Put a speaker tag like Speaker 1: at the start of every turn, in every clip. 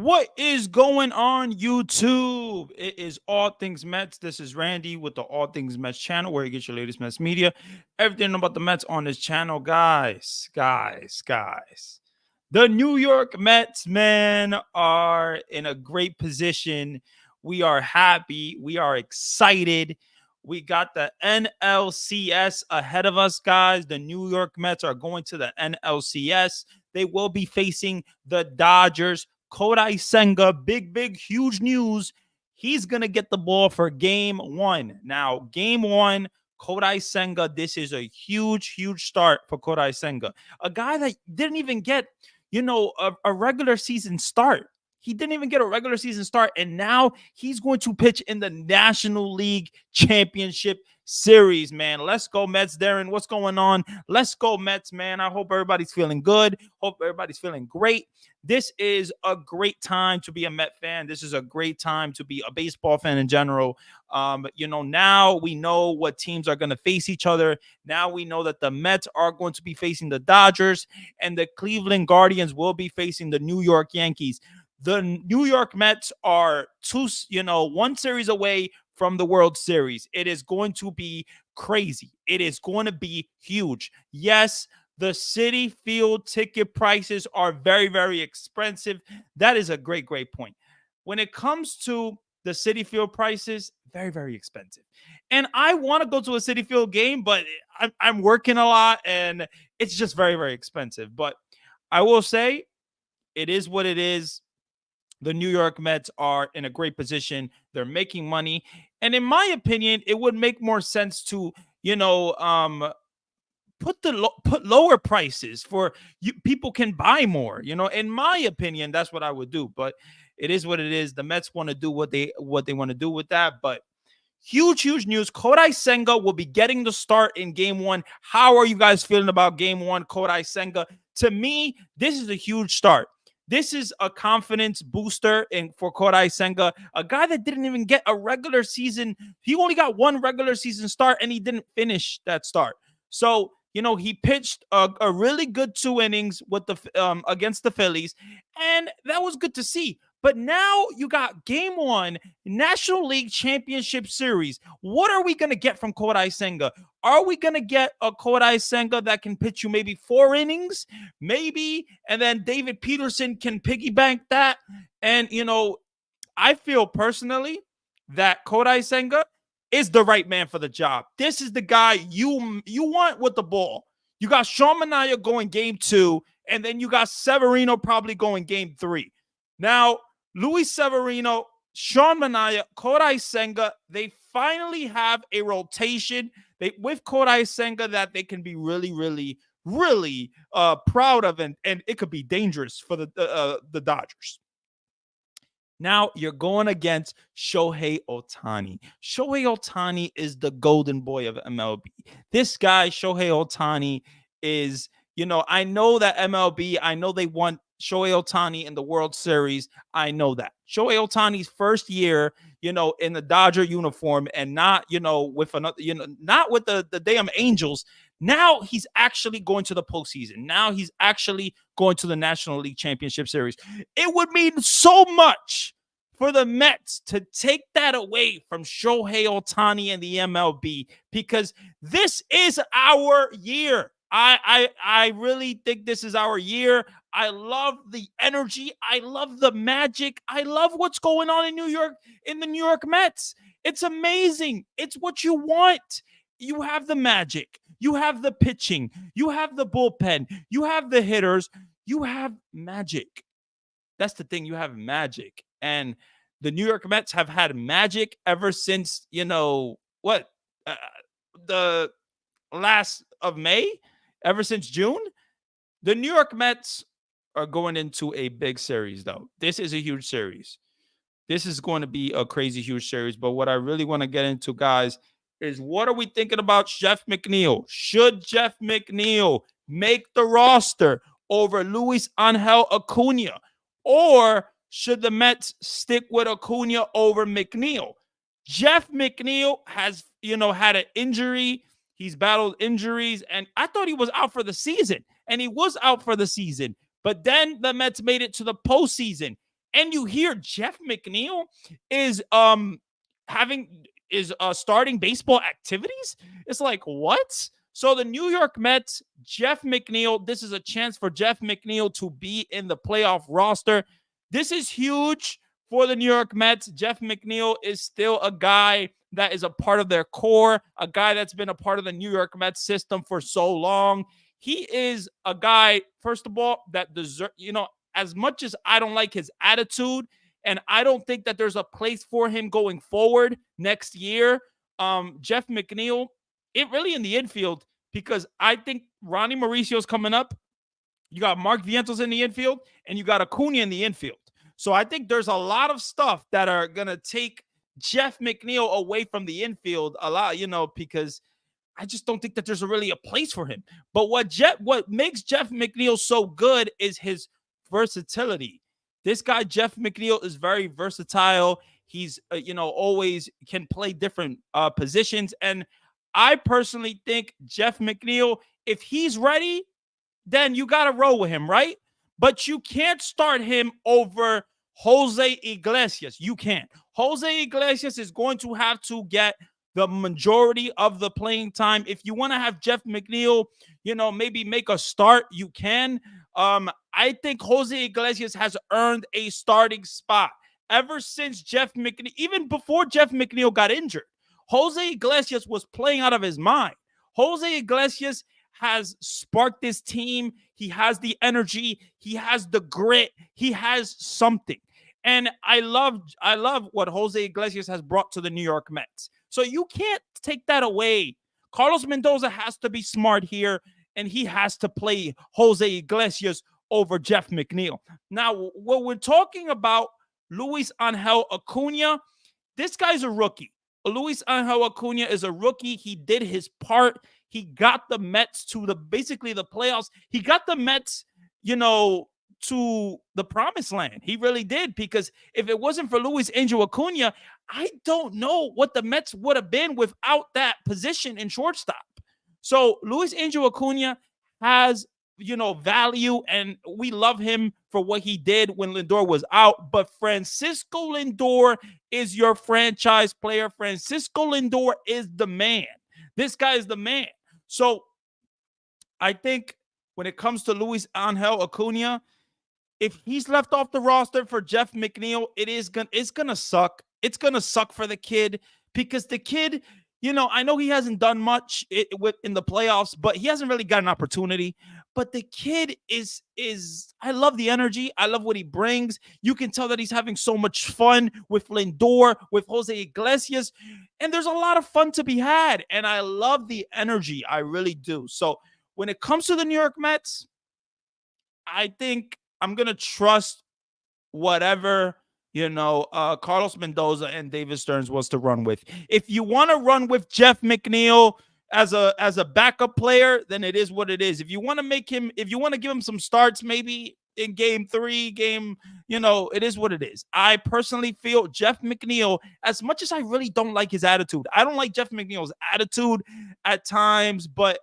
Speaker 1: What is going on, YouTube? It is All Things Mets. This is Randy with the All Things Mets channel, where you get your latest Mets media. Everything about the Mets on this channel, guys. The New York Mets, man, are in a great position. We are happy. We are excited. We got the NLCS ahead of us, guys. The New York Mets are going to the NLCS. They will be facing the Dodgers. Kodai Senga, huge news. He's going to get the ball for game one. Now, game one, Kodai Senga, this is a huge start for Kodai Senga. A guy that didn't even get, a regular season start. He didn't even get a regular season start, and now he's going to pitch in the National League Championship Series, man. Let's go, Mets. Darren, what's going on? Let's go, Mets, man. I hope everybody's feeling good. Hope everybody's feeling great. This is a great time to be a Met fan. This is a great time to be a baseball fan in general. Now we know what teams are going to face each other. Now we know that the Mets are going to be facing the Dodgers, and the Cleveland Guardians will be facing the New York Yankees. The New York Mets are one series away from the World Series. It is going to be crazy. It is going to be huge. Yes, the Citi Field ticket prices are very, very expensive. That is a great point. When it comes to the Citi Field prices, very, very expensive. And I want to go to a Citi Field game, but I'm working a lot and it's just very, very expensive. But I will say it is what it is. The New York Mets are in a great position. They're making money. And in my opinion, it would make more sense to, put lower prices for you. People can buy more. In my opinion, that's what I would do. But it is what it is. The Mets want to do what they want to do with that. But huge news. Kodai Senga will be getting the start in game one. How are you guys feeling about game one, Kodai Senga? To me, this is a huge start. This is a confidence booster for Kodai Senga, a guy that didn't even get a regular season. He only got one regular season start, and he didn't finish that start. So, he pitched a really good 2 innings with against the Phillies, and that was good to see. But now you got game one, National League Championship Series. What are we going to get from Kodai Senga? Are we going to get a Kodai Senga that can pitch you maybe 4 innings? Maybe. And then David Peterson can piggyback that. And, I feel personally that Kodai Senga is the right man for the job. This is the guy you want with the ball. You got Sean Manaea going game 2, and then you got Severino probably going game 3. Now, Luis Severino, Sean Manaea, Kodai Senga, they finally have a rotation with Kodai Senga that they can be really proud of, and it could be dangerous for the Dodgers. Now you're going against Shohei Ohtani. Shohei Ohtani is the golden boy of MLB. This guy, Shohei Ohtani, is, I know that MLB, I know they want Shohei Ohtani in the World Series. I know that. Shohei Ohtani's first year, in the Dodger uniform, and not, with another, not with the damn Angels. Now he's actually going to the postseason. Now he's actually going to the National League Championship Series. It would mean so much for the Mets to take that away from Shohei Ohtani and the MLB, because this is our year. I really think this is our year. I love the energy. I love the magic. I love what's going on in New York, in the New York Mets. It's amazing. It's what you want. You have the magic. You have the pitching. You have the bullpen. You have the hitters. You have magic. That's the thing. You have magic. And the New York Mets have had magic ever since, the last of May, ever since June. The New York Mets are going into a big series, though. This is a huge series. This is going to be a crazy huge series. But what I really want to get into, guys, is what are we thinking about Jeff McNeil? Should Jeff McNeil make the roster over Luis Angel Acuna? Or should the Mets stick with Acuna over McNeil? Jeff McNeil has, had an injury. He's battled injuries, and I thought he was out for the season, and he was out for the season. But then the Mets made it to the postseason. and you hear Jeff McNeil is starting baseball activities. It's like, what? So the New York Mets, Jeff McNeil, this is a chance for Jeff McNeil to be in the playoff roster. This is huge for the New York Mets. Jeff McNeil is still a guy that is a part of their core, a guy that's been a part of the New York Mets system for so long. He is a guy, first of all, that deserves, as much as I don't like his attitude, and I don't think that there's a place for him going forward next year, Jeff McNeil, it really in the infield, because I think Ronnie Mauricio's coming up. You got Mark Vientos in the infield, and you got Acuna in the infield. So I think there's a lot of stuff that are going to take Jeff McNeil away from the infield a lot, because I just don't think that there's really a place for him. But what makes Jeff McNeil so good is his versatility. This guy, Jeff McNeil, is very versatile. He's, always can play different positions. And I personally think Jeff McNeil, if he's ready, then you got to roll with him, right? But you can't start him over Jose Iglesias. You can't. Jose Iglesias is going to have to get the majority of the playing time. If you want to have Jeff McNeil, maybe make a start, you can. I think Jose Iglesias has earned a starting spot ever since Jeff McNeil, even before Jeff McNeil got injured. Jose Iglesias was playing out of his mind. Jose Iglesias has sparked this team. He has the energy. He has the grit. He has something. And I love what Jose Iglesias has brought to the New York Mets. So you can't take that away. Carlos Mendoza has to be smart here, and he has to play Jose Iglesias over Jeff McNeil. Now, when we're talking about Luis Angel Acuna, this guy's a rookie. Luis Angel Acuna is a rookie. He did his part. He got the Mets to basically the playoffs. He got the Mets, to the promised land. He really did, because if it wasn't for Luis Angel Acuna, I don't know what the Mets would have been without that position in shortstop. So Luis Angel Acuna has, value, and we love him for what he did when Lindor was out. But Francisco Lindor is your franchise player. Francisco Lindor is the man. This guy is the man. So I think when it comes to Luis Angel Acuna, if he's left off the roster for Jeff McNeil, it's gonna suck. It's gonna suck for the kid, because the kid, I know he hasn't done much in the playoffs, but he hasn't really got an opportunity. But the kid is I love the energy. I love what he brings. You can tell that he's having so much fun with Lindor, with Jose Iglesias, and there's a lot of fun to be had. And I love the energy. I really do. So when it comes to the New York Mets, I think I'm going to trust whatever, Carlos Mendoza and David Stearns wants to run with. If you want to run with Jeff McNeil as a backup player, then it is what it is. If you want to give him some starts, maybe in game 3, it is what it is. I personally feel Jeff McNeil, as much as I really don't like his attitude, I don't like Jeff McNeil's attitude at times, but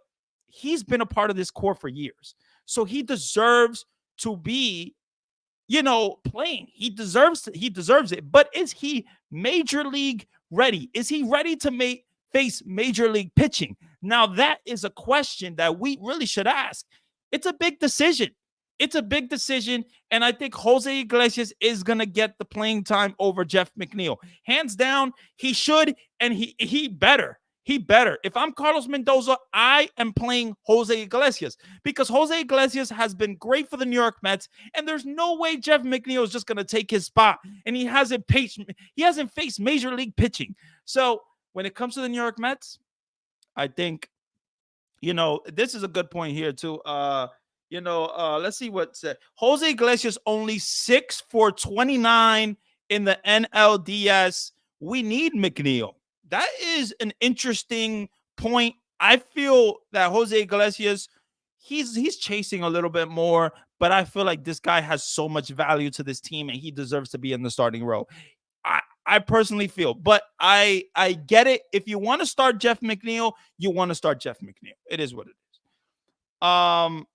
Speaker 1: he's been a part of this core for years. So he deserves to be, playing. He deserves it. But is he major league ready? Is he ready to face major league pitching? Now, that is a question that we really should ask. It's a big decision. And I think Jose Iglesias is going to get the playing time over Jeff McNeil. Hands down, he should, and he better. He better. If I'm Carlos Mendoza, I am playing Jose Iglesias, because Jose Iglesias has been great for the New York Mets, and there's no way Jeff McNeil is just going to take his spot, and he hasn't faced major league pitching. So when it comes to the New York Mets, I think, this is a good point here too. Let's see what's Jose Iglesias only 6 for 29 in the NLDS. We need McNeil. That is an interesting point. I feel that Jose Iglesias, he's chasing a little bit more, but I feel like this guy has so much value to this team, and he deserves to be in the starting role. I personally feel, but I get it. If you want to start Jeff McNeil, you want to start Jeff McNeil. It is what it is.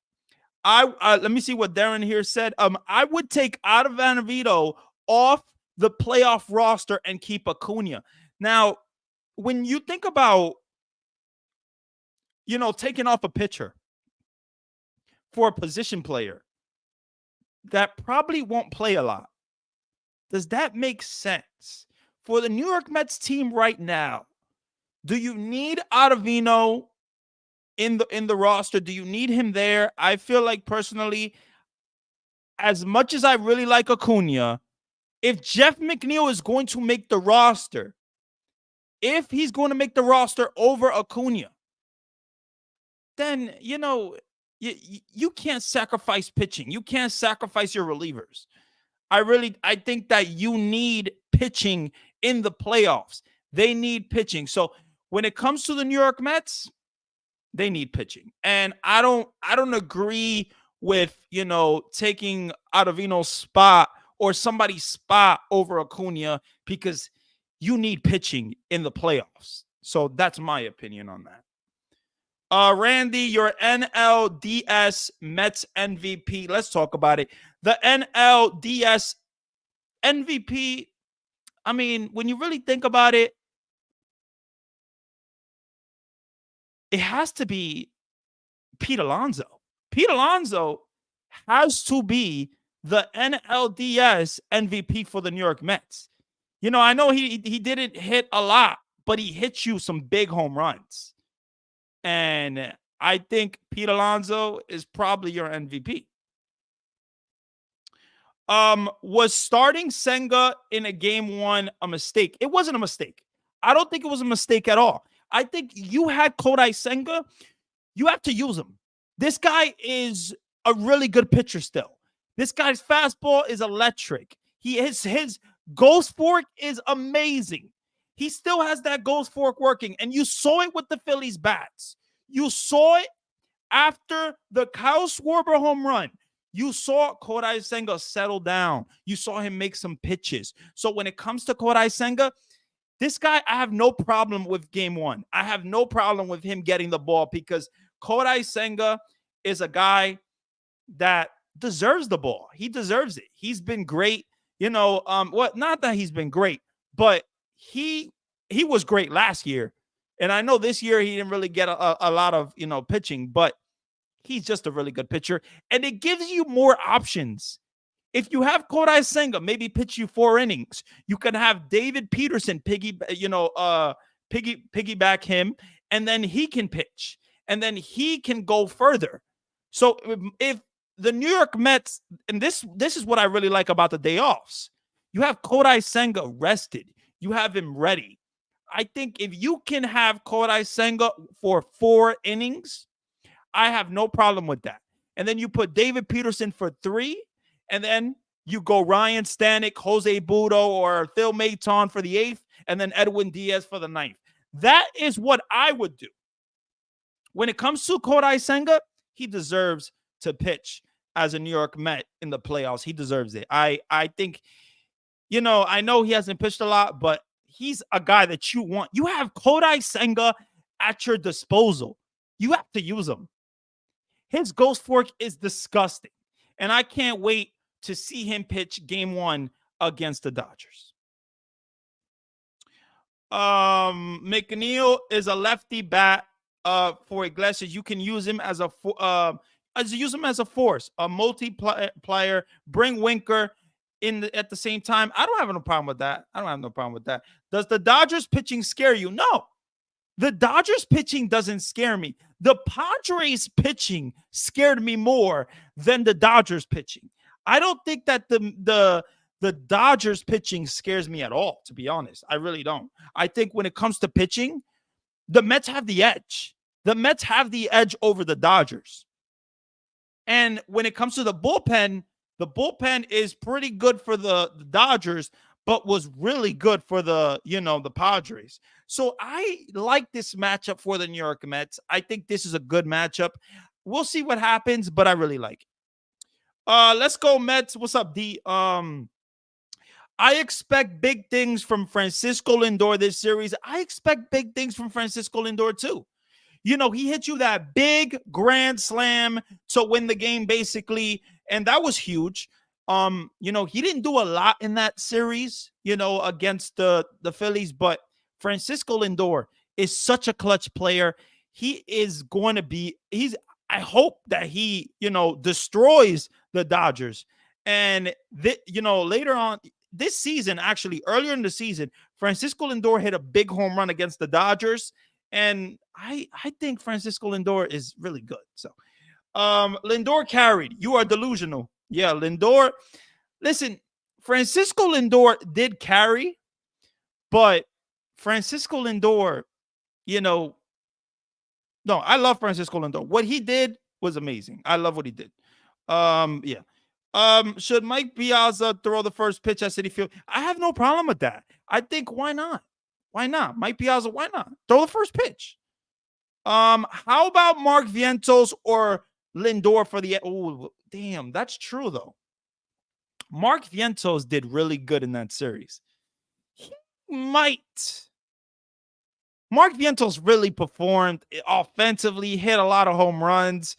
Speaker 1: Let me see what Darren here said. I would take Ottavino off the playoff roster and keep Acuna. Now, when you think about, taking off a pitcher for a position player that probably won't play a lot, does that make sense? For the New York Mets team right now, do you need Ottavino in the roster? Do you need him there? I feel like personally, as much as I really like Acuna, if Jeff McNeil is going to make the roster, if he's going to make the roster over Acuna, then, you can't sacrifice pitching. You can't sacrifice your relievers. I think that you need pitching in the playoffs. They need pitching. So when it comes to the New York Mets, they need pitching. And I don't agree with, taking Ottavino's spot or somebody's spot over Acuna, because you need pitching in the playoffs. So that's my opinion on that. Randy, your NLDS Mets MVP. Let's talk about it. The NLDS MVP, I mean, when you really think about it, it has to be Pete Alonso. Pete Alonso has to be the NLDS MVP for the New York Mets. I know he didn't hit a lot, but he hit you some big home runs. And I think Pete Alonso is probably your MVP. Was starting Senga in a game one a mistake? It wasn't a mistake. I don't think it was a mistake at all. I think you had Kodai Senga. You have to use him. This guy is a really good pitcher still. This guy's fastball is electric. His ghost fork is amazing. He still has that ghost fork working, and you saw it with the Phillies bats. You saw it after the Kyle Schwarber home run. You saw Kodai Senga settle down. You saw him make some pitches. So when it comes to Kodai Senga, this guy, I have no problem with game one. I have no problem with him getting the ball, because Kodai Senga is a guy that deserves the ball. He deserves it. He's been great. Not that he's been great, but he was great last year. And I know this year he didn't really get a lot of, pitching, but he's just a really good pitcher. And it gives you more options. If you have Kodai Senga, maybe pitch you 4 innings. You can have David Peterson piggyback him, and then he can pitch, and then he can go further. So if the New York Mets, and this is what I really like about the day offs, you have Kodai Senga rested. You have him ready. I think if you can have Kodai Senga for 4 innings, I have no problem with that. And then you put David Peterson for 3, and then you go Ryan Stanek, Jose Budo, or Phil Maton for the 8th, and then Edwin Diaz for the 9th. That is what I would do. When it comes to Kodai Senga, he deserves to pitch as a New York Met in the playoffs. He deserves it. I think, I know he hasn't pitched a lot, but he's a guy that you want. You have Kodai Senga at your disposal. You have to use him. His ghost fork is disgusting, and I can't wait to see him pitch game 1 against the Dodgers. McNeil is a lefty bat for Iglesias. You can use him as a force, a multiplier. Bring Winker in at the same time. I don't have no problem with that. Does the Dodgers pitching scare you? No. The Dodgers pitching doesn't scare me. The Padres pitching scared me more than the Dodgers pitching. I don't think that the Dodgers pitching scares me at all, to be honest. I really don't. I think when it comes to pitching, the Mets have the edge. The Mets have the edge over the Dodgers. And when it comes to the bullpen is pretty good for the Dodgers, but was really good for the Padres. So I like this matchup for the New York Mets. I think this is a good matchup. We'll see what happens, but I really like it. Let's go Mets. What's up, D? I expect big things from Francisco Lindor this series. I expect big things from Francisco Lindor too. He hit you that big grand slam to win the game, basically, and that was huge. He didn't do a lot in that series, against the Phillies, but Francisco Lindor is such a clutch player. He is going to be, I hope that he, destroys the Dodgers. And, later on this season, actually, earlier in the season, Francisco Lindor hit a big home run against the Dodgers. And I think Francisco Lindor is really good. So, Lindor carried. You are delusional. Yeah, Lindor. Listen, Francisco Lindor did carry, but Francisco Lindor, no, I love Francisco Lindor. What he did was amazing. I love what he did. Yeah. Should Mike Piazza throw the first pitch at Citi Field? I have no problem with that. I think why not? Why not? Mike Piazza, why not? Throw the first pitch. How about Mark Vientos or Lindor for the? Oh, damn, that's true though. Mark Vientos did really good in that series. He might. Mark Vientos really performed offensively, hit a lot of home runs.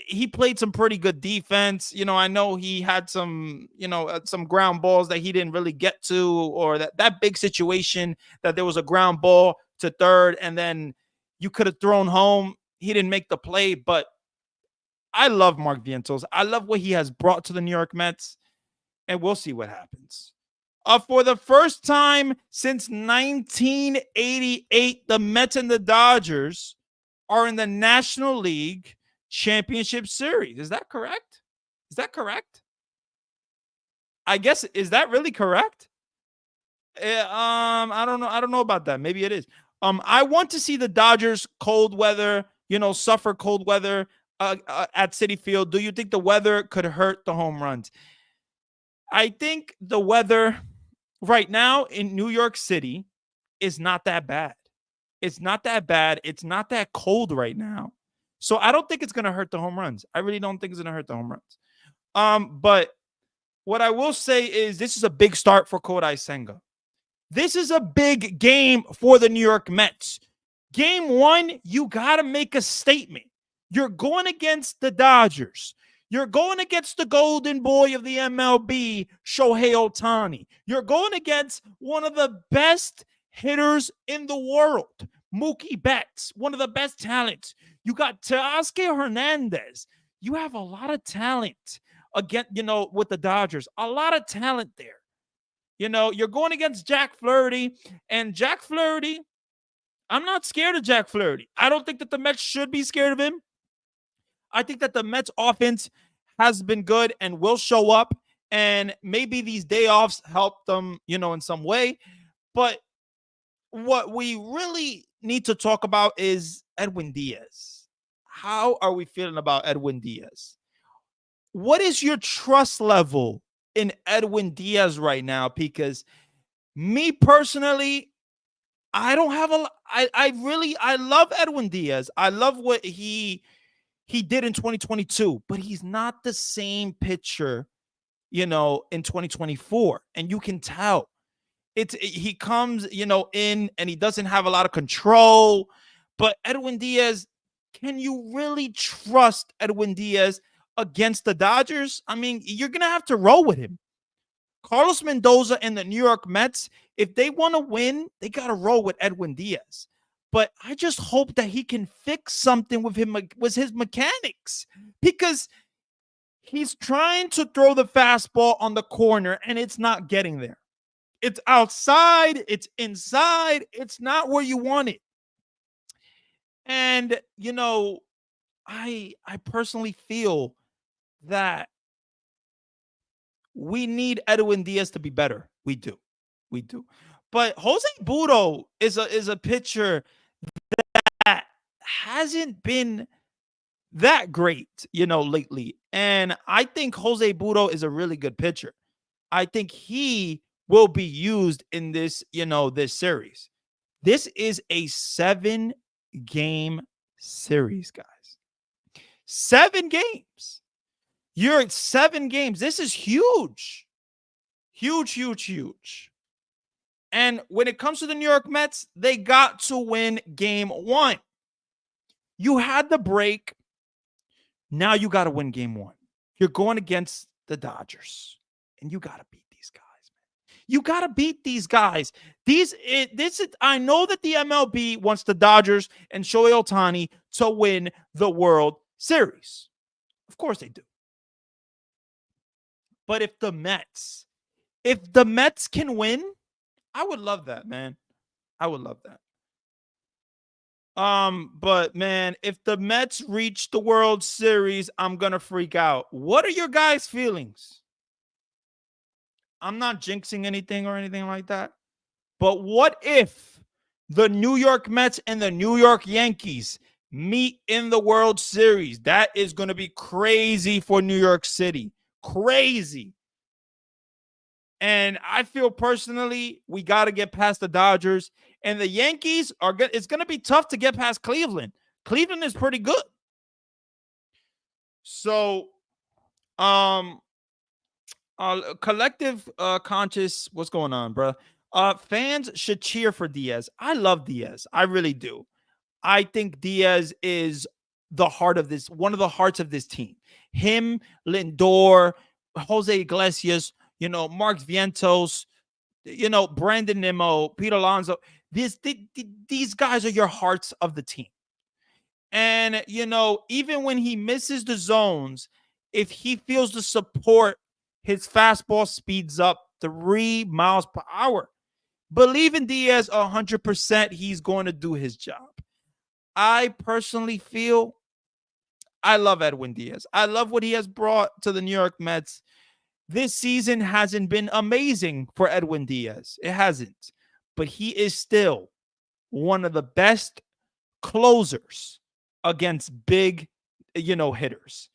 Speaker 1: He played some pretty good defense. I know he had some ground balls that he didn't really get to, or that big situation that there was a ground ball to third and then you could have thrown home. He didn't make the play, but I love Mark Vientos. I love what he has brought to the New York Mets, and we'll see what happens. For the first time since 1988, the Mets and the Dodgers are in the National League Championship Series. Is that correct? I guess, is that really correct? I don't know. I don't know about that. Maybe it is. I want to see the Dodgers cold weather, suffer cold weather at Citi Field. Do you think the weather could hurt the home runs? I think the weather right now in New York City is not that bad. It's not that bad. It's not that cold right now. So I don't think it's going to hurt the home runs. I really don't think it's going to hurt the home runs. But what I will say is this is a big start for Kodai Senga. This is a big game for the New York Mets. Game 1, you got to make a statement. You're going against the Dodgers. You're going against the golden boy of the MLB, Shohei Ohtani. You're going against one of the best hitters in the world, Mookie Betts, one of the best talents. You got Teoscar Hernandez. You have a lot of talent again, with the Dodgers. A lot of talent there. You're going against Jack Flaherty, and Jack Flaherty, I'm not scared of Jack Flaherty. I don't think that the Mets should be scared of him. I think that the Mets offense has been good and will show up, and maybe these day offs help them, in some way. But what we really need to talk about is Edwin Diaz. How are we feeling about Edwin Diaz? What is your trust level in Edwin Diaz right now? Because me personally, I don't have I love Edwin Diaz. I love what he did in 2022, but he's not the same pitcher, in 2024. And you can tell he comes, in and he doesn't have a lot of control. But Edwin Diaz, can you really trust Edwin Diaz against the Dodgers? I mean, you're going to have to roll with him. Carlos Mendoza and the New York Mets, if they want to win, they got to roll with Edwin Diaz. But I just hope that he can fix something with his mechanics, because he's trying to throw the fastball on the corner and it's not getting there. It's outside, it's inside, it's not where you want it. And, I personally feel that we need Edwin Diaz to be better. We do. But Jose Butto is a pitcher that hasn't been that great, lately. And I think Jose Butto is a really good pitcher. I think he will be used in this, this series. This is a 7-game series, guys. 7 games. You're at 7 games. This is huge. Huge. And when it comes to the New York Mets, they got to win game 1. You had the break. Now you got to win game one. You're going against the Dodgers, and you got to beat these guys, man. You got to beat these guys. I know that the MLB wants the Dodgers and Shohei Ohtani to win the World Series. Of course they do. But if the Mets can win, I would love that, man. I would love that. But man, if the Mets reach the World Series, I'm gonna freak out. What are your guys' feelings? I'm not jinxing anything or anything like that. But what if the New York Mets and the New York Yankees meet in the World Series? That is going to be crazy for New York City. Crazy. And I feel personally, we got to get past the Dodgers. And the Yankees are good. It's going to be tough to get past Cleveland. Cleveland is pretty good. So, collective conscious, what's going on, bro? Fans should cheer for Diaz. I love Diaz. I really do. I think Diaz is the heart of this, one of the hearts of this team. Him, Lindor, Jose Iglesias, Mark Vientos, Brandon Nimmo, Pete Alonso. These guys are your hearts of the team. And, even when he misses the zones, if he feels the support, his fastball speeds up 3 miles per hour. Believe in Diaz 100%. He's going to do his job. I personally feel I love Edwin Diaz. I love what he has brought to the New York Mets. This season hasn't been amazing for Edwin Diaz. It hasn't. But he is still one of the best closers against big, hitters.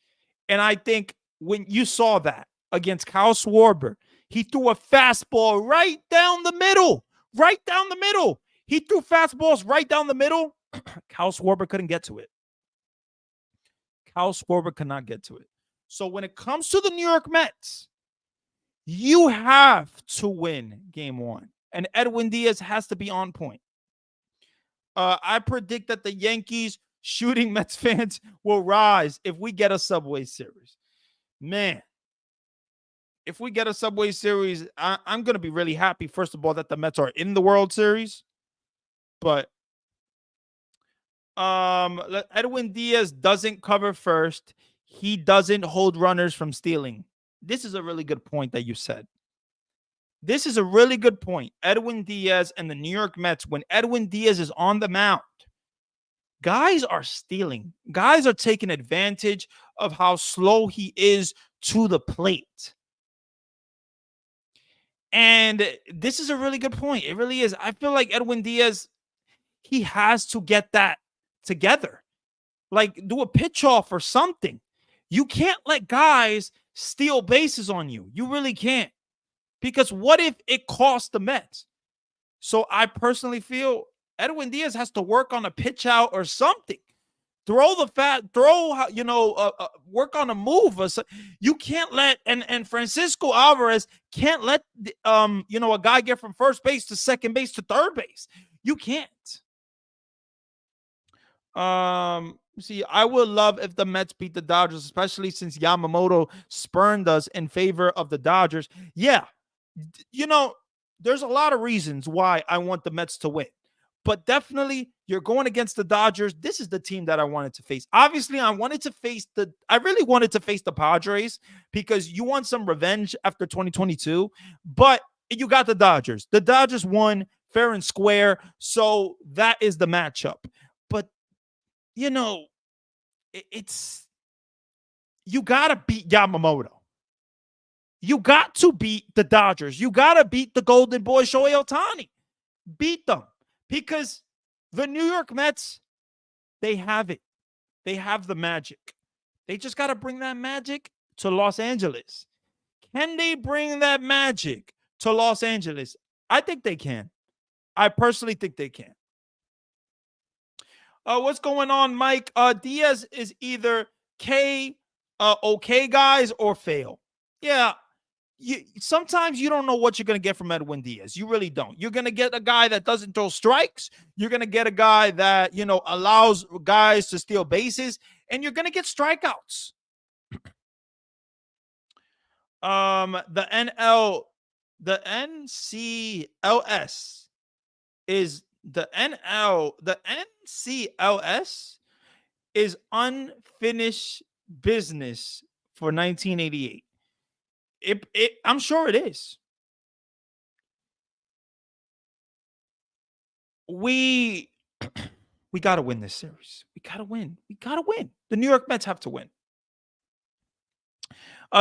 Speaker 1: And I think when you saw that against Kyle Schwarber, he threw a fastball right down the middle. Right down the middle. He threw fastballs right down the middle. Kyle Schwarber couldn't get to it. Kyle Schwarber could not get to it. So when it comes to the New York Mets, you have to win game one. And Edwin Diaz has to be on point. I predict that the Yankees shooting Mets fans will rise if we get a Subway Series. Man, if we get a Subway Series, I'm going to be really happy, first of all, that the Mets are in the World Series. But Edwin Diaz doesn't cover first. He doesn't hold runners from stealing. This is a really good point that you said. This is a really good point. Edwin Diaz and the New York Mets, when Edwin Diaz is on the mound, guys are stealing. Guys are taking advantage of how slow he is to the plate. And this is a really good point. It really is. I feel like Edwin Diaz, he has to get that together. Like, do a pitch off or something. You can't let guys steal bases on you. You really can't. Because what if it costs the Mets? So I personally feel Edwin Diaz has to work on a pitch out or something. Work on a move. You can't let, and Francisco Alvarez can't let, a guy get from first base to second base to third base. You can't. See, I would love if the Mets beat the Dodgers, especially since Yamamoto spurned us in favor of the Dodgers. Yeah, there's a lot of reasons why I want the Mets to win. But definitely, you're going against the Dodgers. This is the team that I wanted to face. Obviously, I really wanted to face the Padres because you want some revenge after 2022. But you got the Dodgers. The Dodgers won fair and square. So that is the matchup. But, it's you got to beat Yamamoto. You got to beat the Dodgers. You got to beat the Golden Boy, Shohei Ohtani. Beat them. Because the New York Mets, they have it. They have the magic. They just got to bring that magic to Los Angeles. Can they bring that magic to Los Angeles? I think they can. I personally think they can. What's going on, Mike? Diaz is either okay guys or fail. Yeah. sometimes you don't know what you're going to get from Edwin Diaz. You really don't. You're going to get a guy that doesn't throw strikes. You're going to get a guy that, allows guys to steal bases, and you're going to get strikeouts. The NCLS is the NCLS is unfinished business for 1988. I'm sure it is. We got to win this series. We got to win. The New York Mets have to win.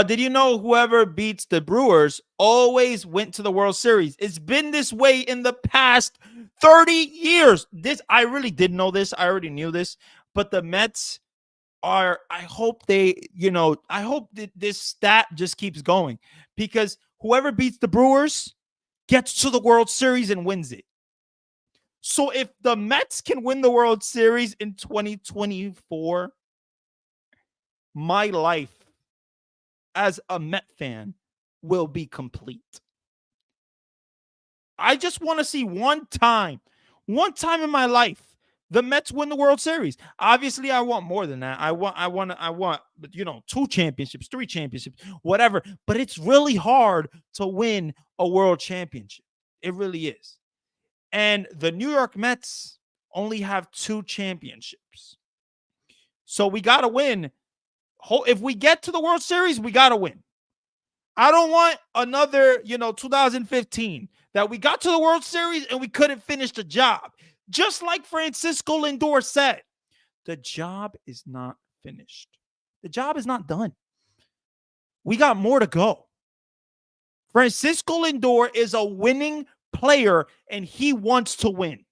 Speaker 1: Did you know whoever beats the Brewers always went to the World Series? It's been this way in the past 30 years. I really didn't know this. I already knew this. But the Mets I hope this stat just keeps going, because whoever beats the Brewers gets to the World Series and wins it. So if the Mets can win the World Series in 2024, my life as a Met fan will be complete. I just want to see one time in my life the Mets win the World Series. Obviously, I want more than that. I want, 2 championships, 3 championships, whatever. But it's really hard to win a world championship. It really is. And the New York Mets only have 2 championships. So we got to win. If we get to the World Series, we got to win. I don't want another, 2015 that we got to the World Series and we couldn't finish the job. Just like Francisco Lindor said, the job is not finished. The job is not done. We got more to go. Francisco Lindor is a winning player, and he wants to win.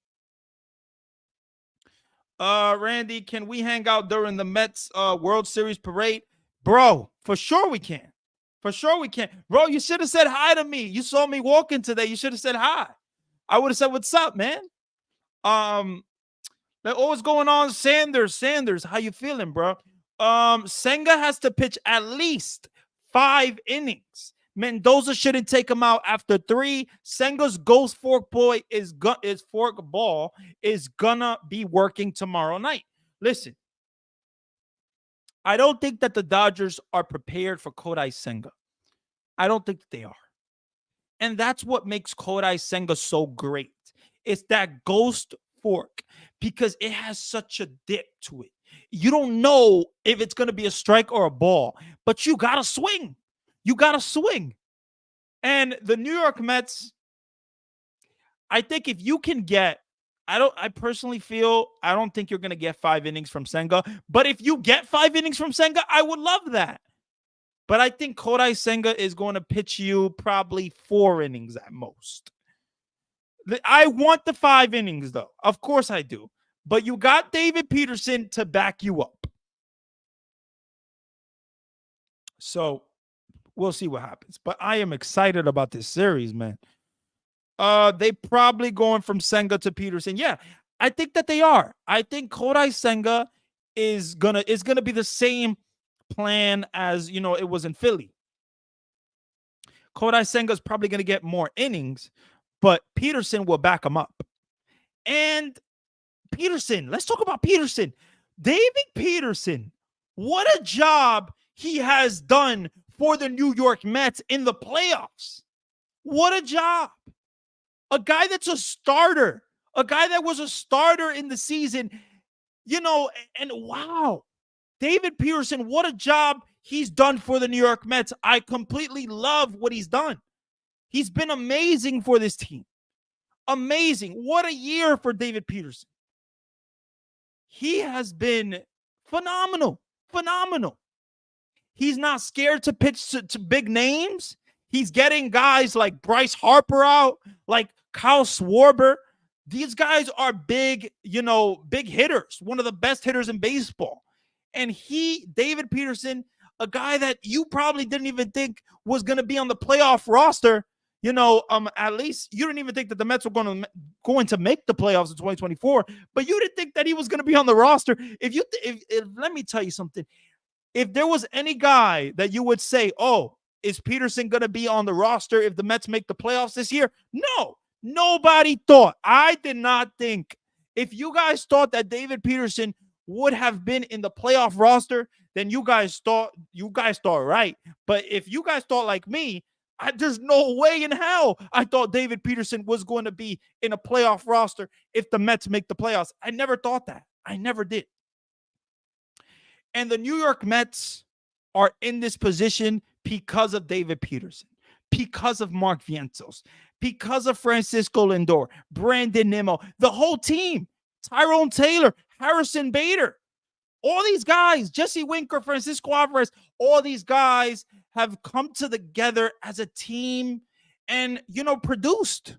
Speaker 1: Randy, can we hang out during the Mets World Series parade? Bro, for sure we can. For sure we can. Bro, you should have said hi to me. You saw me walking today. You should have said hi. I would have said, what's up, man? What's going on? Sanders, how you feeling, bro? Senga has to pitch at least 5 innings. Mendoza shouldn't take him out after 3. Senga's ghost fork ball is gonna be working tomorrow night. Listen, I don't think that the Dodgers are prepared for Kodai Senga. I don't think they are. And that's what makes Kodai Senga so great. It's that ghost fork, because it has such a dip to it. You don't know if it's going to be a strike or a ball, but you got to swing. And the New York Mets, I think if you can get, I personally feel, I don't think you're going to get 5 innings from Senga, but if you get 5 innings from Senga, I would love that. But I think Kodai Senga is going to pitch you probably 4 innings at most. I want the 5 innings, though. Of course I do. But you got David Peterson to back you up. So we'll see what happens. But I am excited about this series, man. They probably going from Senga to Peterson. Yeah, I think that they are. I think Kodai Senga is gonna be the same plan as it was in Philly. Kodai Senga is probably gonna get more innings, but Peterson will back him up. And Peterson, let's talk about Peterson. David Peterson, what a job he has done for the New York Mets in the playoffs. What a job. A guy that's a starter, a guy that was a starter in the season, and wow, David Peterson, what a job he's done for the New York Mets. I completely love what he's done. He's been amazing for this team. Amazing. What a year for David Peterson. He has been phenomenal. He's not scared to pitch to big names. He's getting guys like Bryce Harper out, like Kyle Schwarber. These guys are big, big hitters, one of the best hitters in baseball. And David Peterson, a guy that you probably didn't even think was going to be on the playoff roster, at least you didn't even think that the Mets were going to make the playoffs in 2024, but you didn't think that he was going to be on the roster. If let me tell you something. If there was any guy that you would say, oh, is Peterson going to be on the roster if the Mets make the playoffs this year? No, nobody thought. I did not think. If you guys thought that David Peterson would have been in the playoff roster, then you guys thought right. But if you guys thought like me, there's no way in hell I thought David Peterson was going to be in a playoff roster if the Mets make the playoffs. I never thought that. I never did. And the New York Mets are in this position because of David Peterson, because of Mark Vientos, because of Francisco Lindor, Brandon Nimmo, the whole team, Tyrone Taylor, Harrison Bader, all these guys, Jesse Winker, Francisco Alvarez, all these guys have come together as a team and, produced.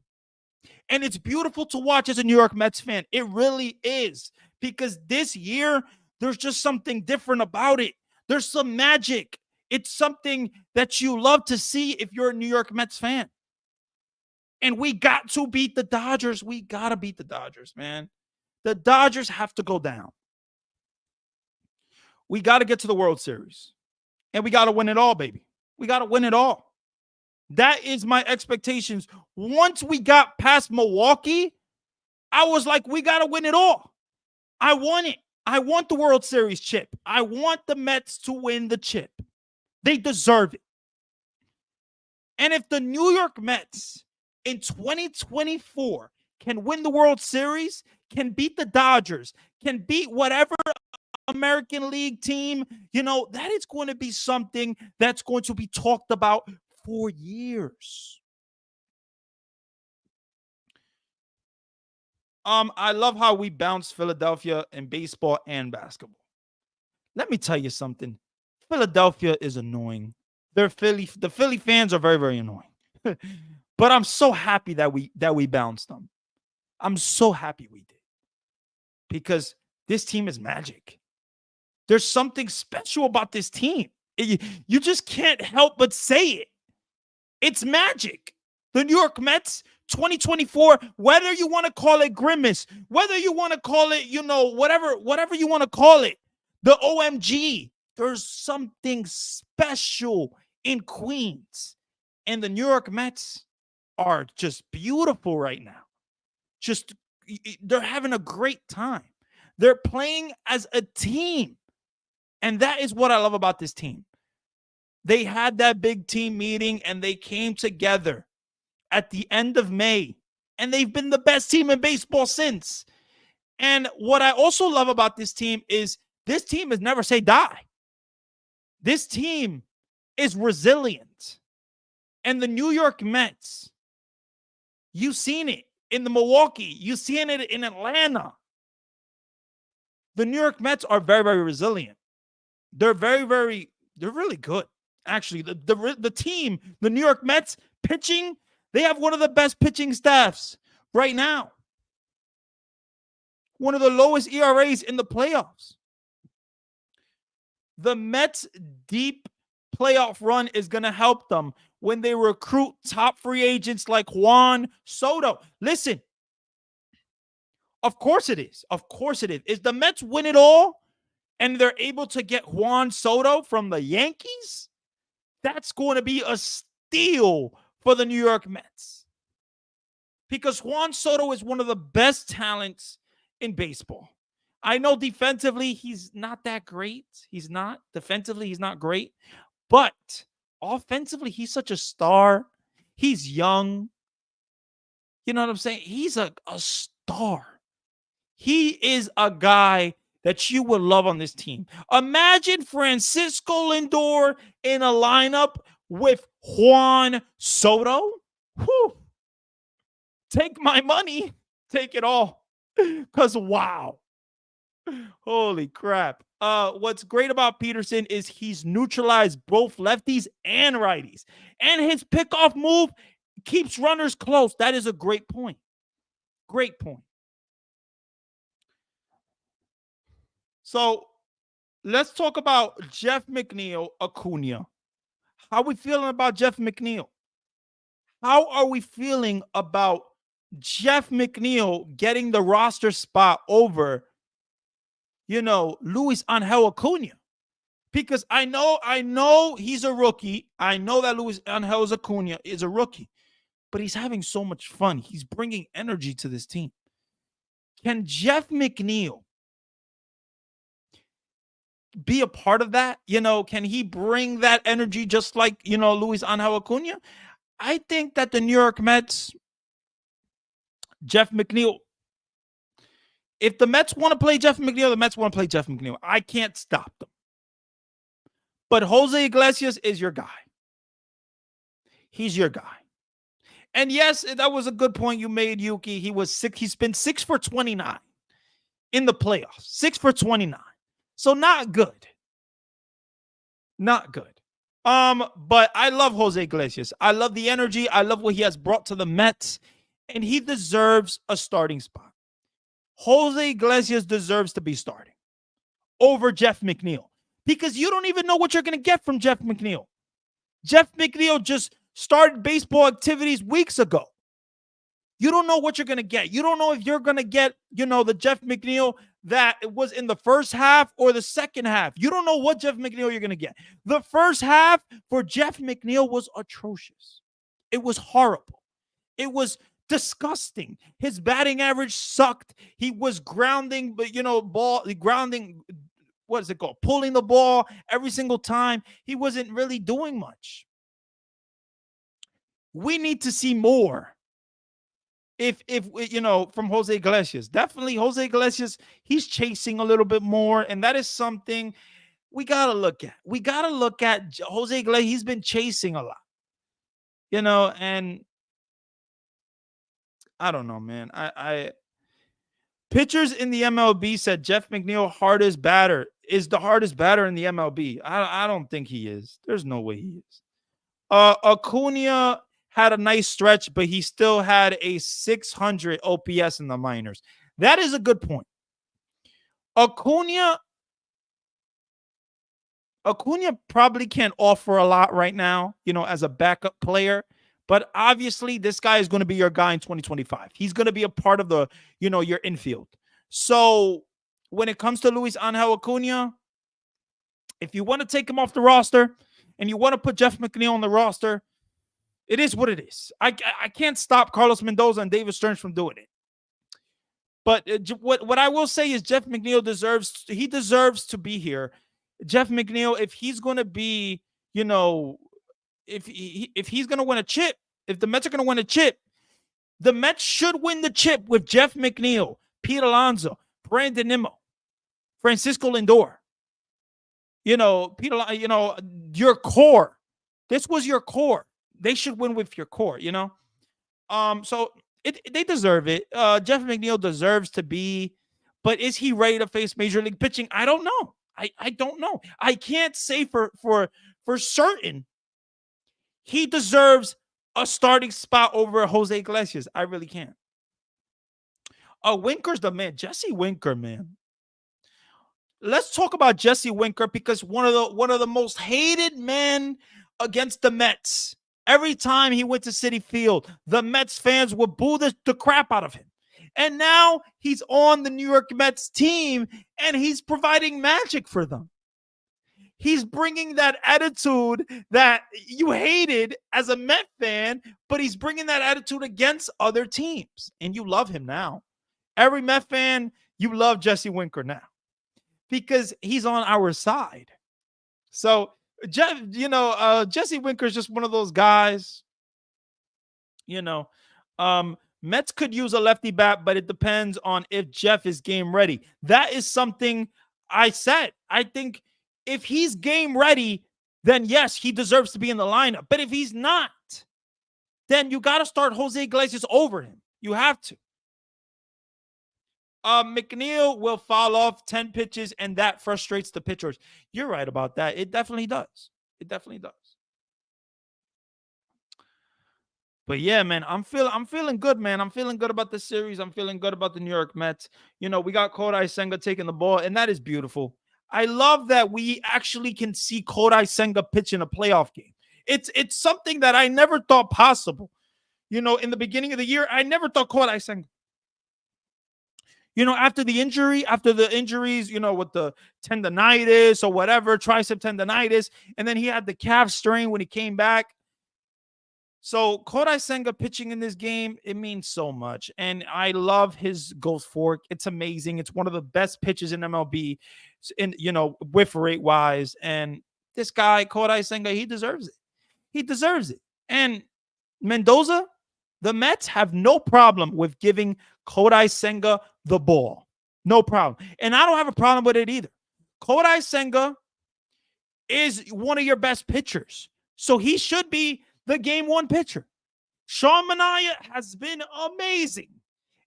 Speaker 1: And it's beautiful to watch as a New York Mets fan. It really is. Because this year, there's just something different about it. There's some magic. It's something that you love to see if you're a New York Mets fan. And we got to beat the Dodgers. We got to beat the Dodgers, man. The Dodgers have to go down. We got to get to the World Series. And we got to win it all, baby. We got to win it all. That is my expectations. Once we got past Milwaukee, I was like, we got to win it all. I want it. I want the World Series chip. I want the Mets to win the chip. They deserve it. And if the New York Mets in 2024 can win the World Series, can beat the Dodgers, can beat whatever American League team, that is going to be something that's going to be talked about for years. I love how we bounce Philadelphia in baseball and basketball. Let me tell you something. Philadelphia is annoying. The Philly fans are very, very annoying. But I'm so happy that we bounced them. I'm so happy we did. Because this team is magic. There's something special about this team. You just can't help but say it. It's magic. The New York Mets 2024, whether you want to call it grimace, whether you want to call it, whatever you want to call it, the OMG, there's something special in Queens. And the New York Mets are just beautiful right now. They're having a great time. They're playing as a team. And that is what I love about this team. They had that big team meeting and they came together at the end of May. And they've been the best team in baseball since. And what I also love about this team is this team is never say die. This team is resilient. And the New York Mets, you've seen it in the Milwaukee. You've seen it in Atlanta. The New York Mets are very, very resilient. They're they're really good. Actually, the team, the New York Mets pitching, they have one of the best pitching staffs right now. One of the lowest ERAs in the playoffs. The Mets' deep playoff run is going to help them when they recruit top free agents like Juan Soto. Listen, of course it is. Of course it is. If the Mets win it all and they're able to get Juan Soto from the Yankees, that's going to be a steal for the New York Mets. Because Juan Soto is one of the best talents in baseball. I know defensively he's not that great. He's not. Defensively, he's not great. But offensively, he's such a star. He's young. You know what I'm saying? He's a star. He is a guy that you would love on this team. Imagine Francisco Lindor in a lineup with Juan Soto. Whew. Take my money. Take it all. Because wow. Holy crap. What's great about Peterson is he's neutralized both lefties and righties. And his pickoff move keeps runners close. That is a great point. Great point. So let's talk about Jeff McNeil Acuna. How are we feeling about Jeff McNeil? How are we feeling about Jeff McNeil getting the roster spot over Luis Angel Acuna? because I know he's a rookie. I know that Luis Angel Acuna is a rookie, but he's having so much fun. He's bringing energy to this team. Can Jeff McNeil be a part of that? Can he bring that energy just like, Luis Angel Acuna? I think that the New York Mets, Jeff McNeil, if the Mets want to play Jeff McNeil, the Mets want to play Jeff McNeil. I can't stop them. But Jose Iglesias is your guy. He's your guy. And yes, that was a good point you made, Yuki. He's been 6 for 29 in the playoffs. 6 for 29. So not good. Not good. But I love Jose Iglesias. I love the energy. I love what he has brought to the Mets. And he deserves a starting spot. Jose Iglesias deserves to be starting over Jeff McNeil. Because you don't even know what you're going to get from Jeff McNeil. Jeff McNeil just started baseball activities weeks ago. You don't know what you're going to get. You don't know if you're going to get, the Jeff McNeil that was in the first half or the second half. You don't know what Jeff McNeil you're going to get. The first half for Jeff McNeil was atrocious. It was horrible. It was disgusting. His batting average sucked. He was grounding, but what is it called? Pulling the ball every single time. He wasn't really doing much. We need to see more. If from Jose Iglesias. Definitely Jose Iglesias, he's chasing a little bit more, and that is something we got to look at. We got to look at Jose Iglesias. He's been chasing a lot. And I don't know, man. Pitchers in the MLB said Jeff McNeil is the hardest batter in the MLB. I don't think he is. There's no way he is. Acuna had a nice stretch, but he still had a 600 OPS in the minors. That is a good point. Acuna probably can't offer a lot right now, as a backup player. But obviously, this guy is going to be your guy in 2025. He's going to be a part of the, your infield. So when it comes to Luis Angel Acuna, if you want to take him off the roster and you want to put Jeff McNeil on the roster, it is what it is. I can't stop Carlos Mendoza and David Stearns from doing it. But what I will say is Jeff McNeil deserves to be here. Jeff McNeil, if he's going to be, if he's going to win a chip, if the Mets are going to win a chip, the Mets should win the chip with Jeff McNeil, Pete Alonso, Brandon Nimmo, Francisco Lindor. Your core. This was your core. They should win with your core, So they deserve it. Jeff McNeil deserves to be, but is he ready to face major league pitching? I don't know. I don't know. I can't say for certain he deserves a starting spot over Jose Iglesias. I really can't. Winker's the man. Jesse Winker, man. Let's talk about Jesse Winker because one of the most hated men against the Mets. Every time he went to Citi Field, the Mets fans would boo the crap out of him. And now he's on the New York Mets team and he's providing magic for them. He's bringing that attitude that you hated as a Met fan, but he's bringing that attitude against other teams. And you love him now. Every Met fan, you love Jesse Winker now because he's on our side. So, Jesse Winker is just one of those guys, Mets could use a lefty bat, but it depends on if Jeff is game ready. That is something I said. I think if he's game ready, then yes, he deserves to be in the lineup. But if he's not, then you got to start Jose Iglesias over him. You have to. McNeil will foul off 10 pitches, and that frustrates the pitchers. You're right about that. It definitely does. It definitely does. But yeah, man, I'm feeling good, man. I'm feeling good about the series. I'm feeling good about the New York Mets. We got Kodai Senga taking the ball, and that is beautiful. I love that we actually can see Kodai Senga pitch in a playoff game. It's something that I never thought possible. In the beginning of the year, I never thought Kodai Senga, after the injuries, with the tendonitis or whatever, tricep tendonitis, and then he had the calf strain when he came back. So Kodai Senga pitching in this game, it means so much. And I love his ghost fork. It's amazing. It's one of the best pitches in MLB, whiff rate wise. And this guy, Kodai Senga, he deserves it. He deserves it. And Mendoza, the Mets have no problem with giving Kodai Senga the ball. No problem. And I don't have a problem with it either. Kodai Senga is one of your best pitchers. So he should be the game one pitcher. Sean Manaea has been amazing.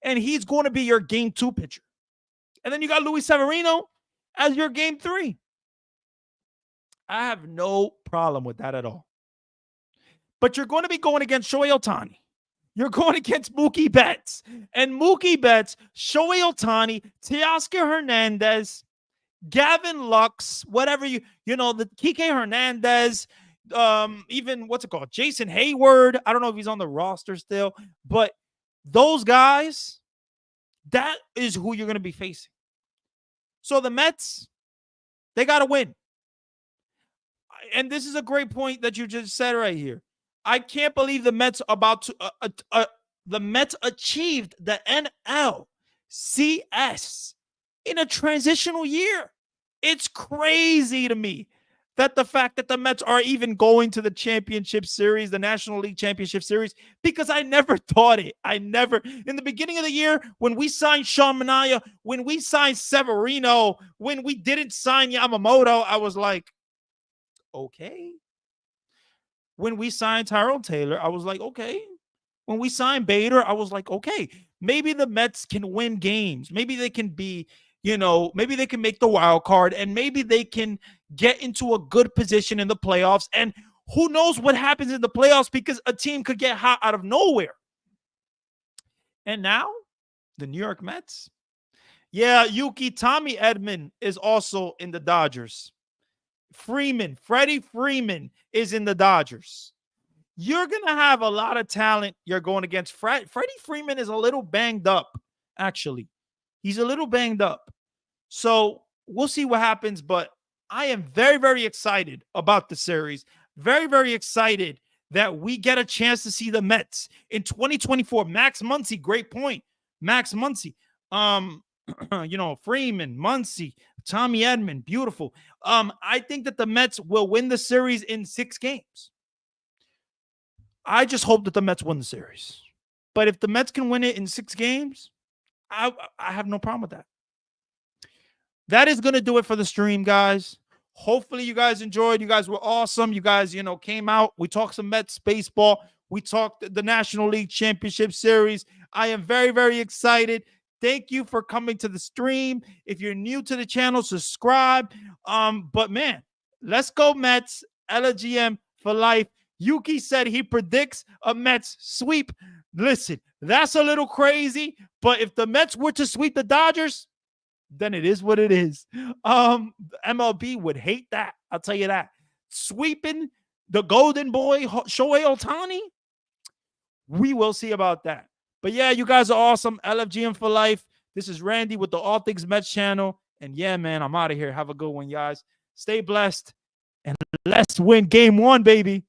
Speaker 1: And he's going to be your game two pitcher. And then you got Luis Severino as your game three. I have no problem with that at all. But you're going to be going against Shohei Ohtani. You're going against Mookie Betts. And Mookie Betts, Shohei Ohtani, Teoscar Hernandez, Gavin Lux, whatever the Kike Hernandez, even Jason Hayward. I don't know if he's on the roster still, but those guys, that is who you're going to be facing. So the Mets, they got to win. And this is a great point that you just said right here. I can't believe the Mets the Mets achieved the NLCS in a transitional year. It's crazy to me that the fact that the Mets are even going to the championship series, the National League Championship Series, because I never thought it. In the beginning of the year, when we signed Sean Manaea, when we signed Severino, when we didn't sign Yamamoto, I was like, okay. When we signed Tyrell Taylor, I was like, okay. When we signed Bader, I was like, okay, maybe the Mets can win games. Maybe they can be, maybe they can make the wild card, and maybe they can get into a good position in the playoffs. And who knows what happens in the playoffs, because a team could get hot out of nowhere. And now the New York Mets. Yeah, Tommy Edman is also in the Dodgers. Freddie Freeman is in the Dodgers. You're going to have a lot of talent you're going against. Freddie Freeman is a little banged up, actually. He's a little banged up. So we'll see what happens, but I am very, very excited about the series. Very, very excited that we get a chance to see the Mets in 2024. Max Muncy, great point. Max Muncy. Freeman, Muncy, Tommy Edman, beautiful. I think that the Mets will win the series in 6 games. I just hope that the Mets win the series. But if the Mets can win it in 6 games, I have no problem with that. That is going to do it for the stream, guys. Hopefully you guys enjoyed. You guys were awesome. You guys, came out. We talked some Mets baseball. We talked the National League Championship Series. I am very, very excited. Thank you for coming to the stream. If you're new to the channel, subscribe. But man, let's go Mets. LGM for life. Yuki said he predicts a Mets sweep. Listen, that's a little crazy, but if the Mets were to sweep the Dodgers, then it is what it is. MLB would hate that. I'll tell you that. Sweeping the golden boy, Shohei Ohtani, we will see about that. But yeah, you guys are awesome. LFGM for life. This is Randy with the All Things Mets channel. And yeah, man, I'm out of here. Have a good one, guys. Stay blessed. And let's win game 1, baby.